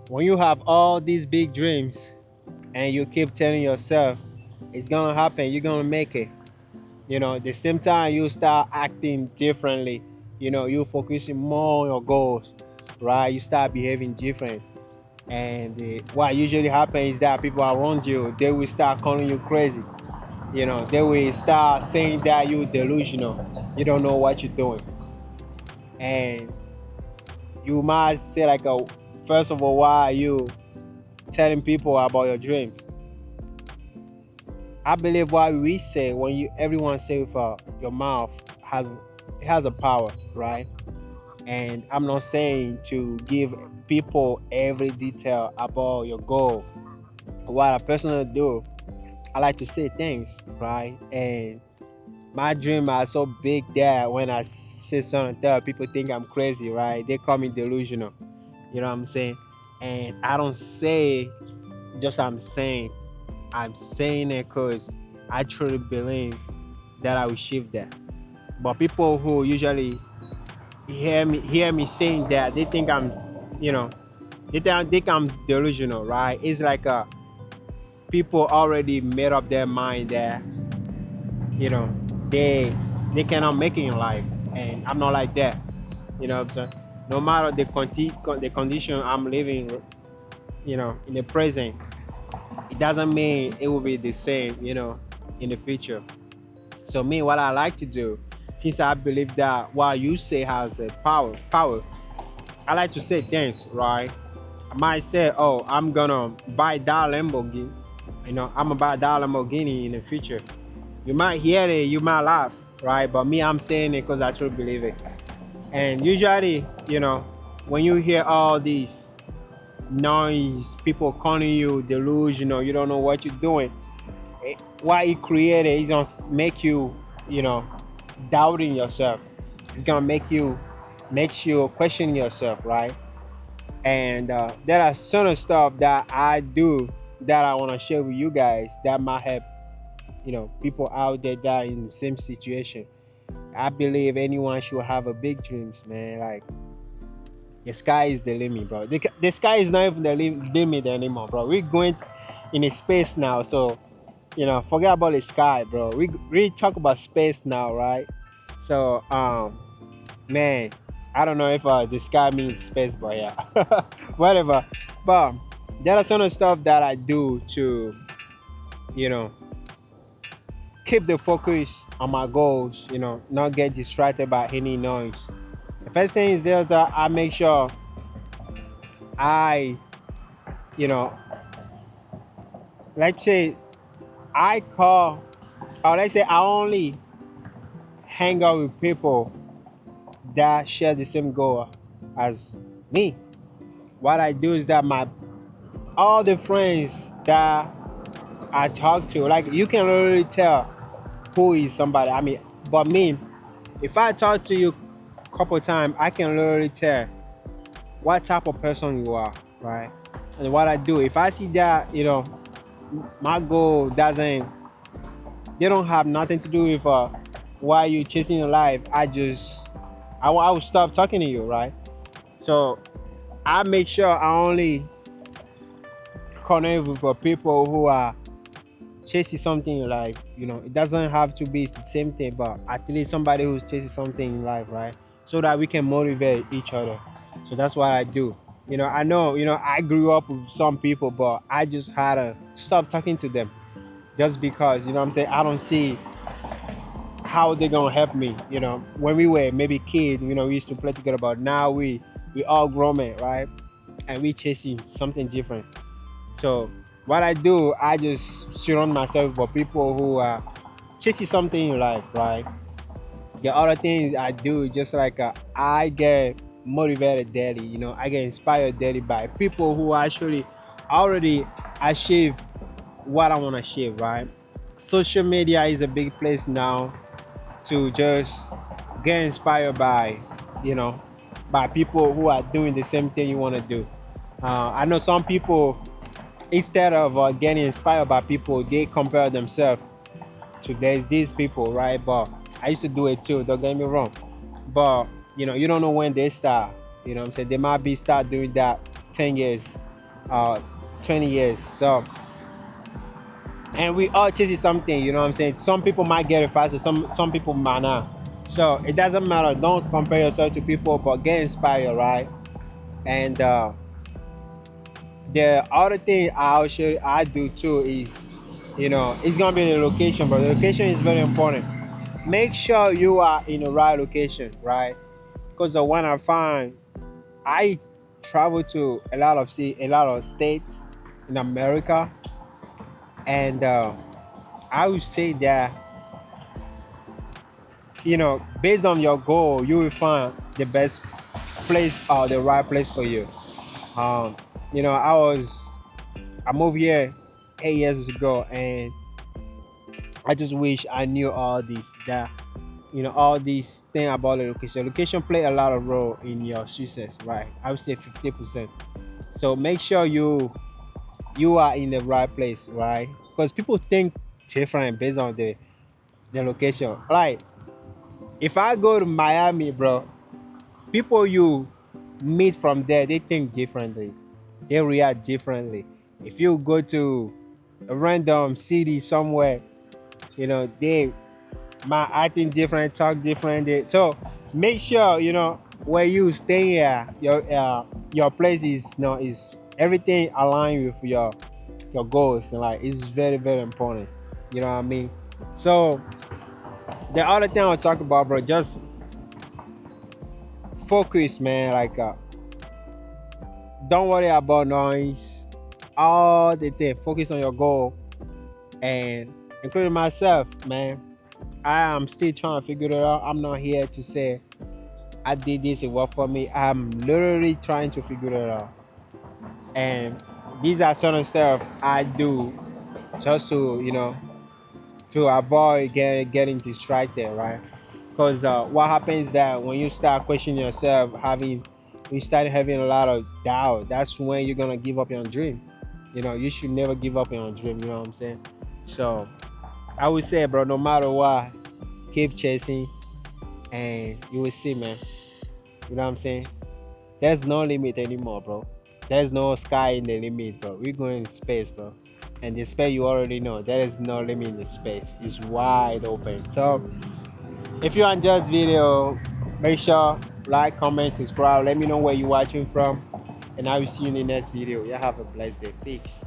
When you have all these big dreams and you keep telling yourself it's gonna happen, you're gonna make it. The same time you start acting differently. You focusing more on your goals, right? You start behaving different. And what usually happens is that people around you, they will start calling you crazy. They will start saying that you delusional. You don't know what you're doing. And you must say like first of all, why are you telling people about your dreams? I believe what we say when everyone say with your mouth has a power, right? And I'm not saying to give people every detail about your goal. What I personally do, I like to say things, right? And my dream are so big that when I say something, people think I'm crazy, right? They call me delusional. You know what I'm saying? And I don't say just I'm saying it because I truly believe that I will achieve that. But people who usually hear me saying that, they think you know, they think I'm delusional, right? It's like people already made up their mind that you know they they cannot make it in life, and I'm not like that. You know what I'm saying? No matter the condition I'm living, in the present, it doesn't mean it will be the same, in the future. So me, what I like to do, since I believe that what you say has a power, I like to say things, right? I might say, oh, I'm gonna buy that Lamborghini. I'm gonna buy that Lamborghini in the future. You might hear it, you might laugh, right? But me, I'm saying it because I truly believe it. And usually, when you hear all these noise, people calling you delusional, you don't know what you're doing. What it created is gonna make you, you know, doubting yourself. It's gonna makes you question yourself, right? And there are certain stuff that I do that I want to share with you guys that might help, people out there that are in the same situation. I believe anyone should have a big dreams, man. Like the sky is the limit, bro. The sky is not even the limit anymore, bro. We're going in a space now, so forget about the sky, bro. We talk about space now, right? So, man, I don't know if the sky means space, but yeah, whatever. But there are some stuff that I do to, you know, keep the focus on my goals. Not get distracted by any noise. The first thing is that I make sure I, you know, let's say I call, or let's say I only hang out with people that share the same goal as me. What I do is that my all the friends that I talk to, like you can really tell who is somebody. I mean, but me, if I talk to you a couple times, I can literally tell what type of person you are, right? And what I do, if I see that, my goal doesn't, they don't have nothing to do with why you chasing your life. I will stop talking to you, right? So I make sure I only connect with people who are chasing something in life. It doesn't have to be the same thing, but at least somebody who's chasing something in life, right? So that we can motivate each other. So that's what I do. I know, I grew up with some people, but I just had to stop talking to them just because, what I'm saying, I don't see how they gonna help me. When we were maybe kids, we used to play together, but now we all grown men, right? And we chasing something different. So what I do, I just surround myself with people who are chasing something in life, right? The other things I do, just like I get motivated daily. I get inspired daily by people who actually already achieve what I want to achieve, right? Social media is a big place now to just get inspired by, you know, by people who are doing the same thing you want to do. I know some people, instead of getting inspired by people, they compare themselves to there's these people, right? But I used to do it too, don't get me wrong. But you don't know when they start. What I'm saying, they might be start doing that 10 years. uh 20 years. So, and we all chasing something, you know what I'm saying? Some people might get it faster, some people might not. So it doesn't matter. Don't compare yourself to people, but get inspired, right? And the other thing I do too is, it's gonna be the location, but the location is very important. Make sure you are in the right location, right? Because when I travel to a lot of states in America, and I would say that, based on your goal, you will find the best place or the right place for you. Um, I moved here 8 years ago, and I just wish I knew all these thing about the location. Location play a lot of role in your success, right? I would say 50%. So make sure you are in the right place, right? Because people think different based on the location. Like, if I go to Miami, bro, people you meet from there, they think differently. They react differently. If you go to a random city somewhere, they might acting different, talk different. So make sure where you stay at, your place is, is everything aligned with your goals, and like it's very very important. You know what I mean? So the other thing I'll talk about, bro, just focus, man. Like, don't worry about noise. All the thing, focus on your goal, and including myself, man. I am still trying to figure it out. I'm not here to say I did this, it worked for me. I'm literally trying to figure it out. And these are certain stuff I do just to avoid getting distracted, right? Because what happens is that when you start questioning yourself, you start having a lot of doubt, that's when you're gonna give up your dream. You should never give up on your dream, you know what I'm saying? So I would say, bro, no matter what, keep chasing, and you will see, man. You know what I'm saying? There's no limit anymore, bro. There's no sky in the limit, bro. We're going in space, bro. And the space, you already know, there is no limit in the space. It's wide open. So if you enjoyed this video, make sure like, comment, subscribe. Let me know where you're watching from. And I will see you in the next video. You have a blessed day. Peace.